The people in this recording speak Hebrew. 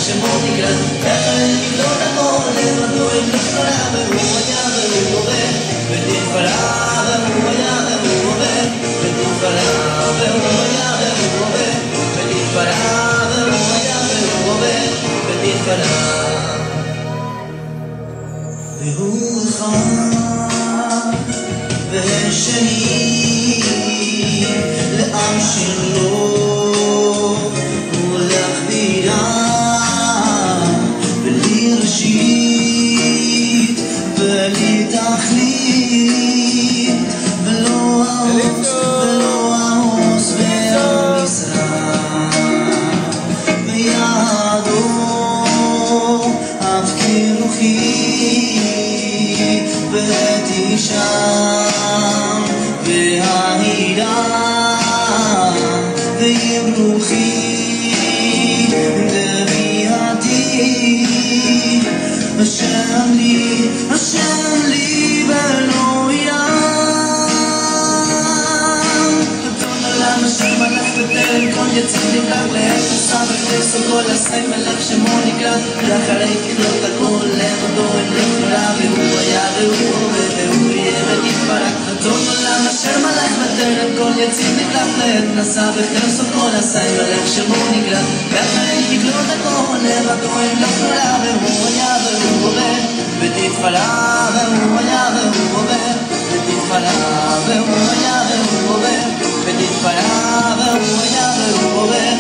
שמו נקרא, ככה לקלוט הכל לבדו עם לא נורא, והוא היה והוא עובד, ותתפרע והוא היה והוא עובד, ותתפרע והוא היה והוא עובד, ותתפרע והוא היה והוא עובד, ותתפרע. והוא אחד והשני לעם שלו ולהכבירה בלי ראשית בלי תכלית ולא העוס והמשרה בידו אף כרוכי ותשם והידה ויברוכי דביעתי השם לי ולא ים תתון עולם השם מלך בטרם כל יציב נמלך לאש הסבך תסו כל עשי מלך שמו נקרא לאחרי ככלות הכל לבדו עם לא נורא והוא היה והוא עובד והוא יהיה ונתפרק תתון עולם אשר מלך בטרם כל יציב נמלך לאש הסבך תסו כל עשי מלך שמו נקרא לאחרי ככלות הכל לבדו עם לא נורא והוא היה והוא עובד ותתפרע והוא היה והוא עובד ותתפרע והוא היה והוא עובד ותתפרע והוא היה והוא עובד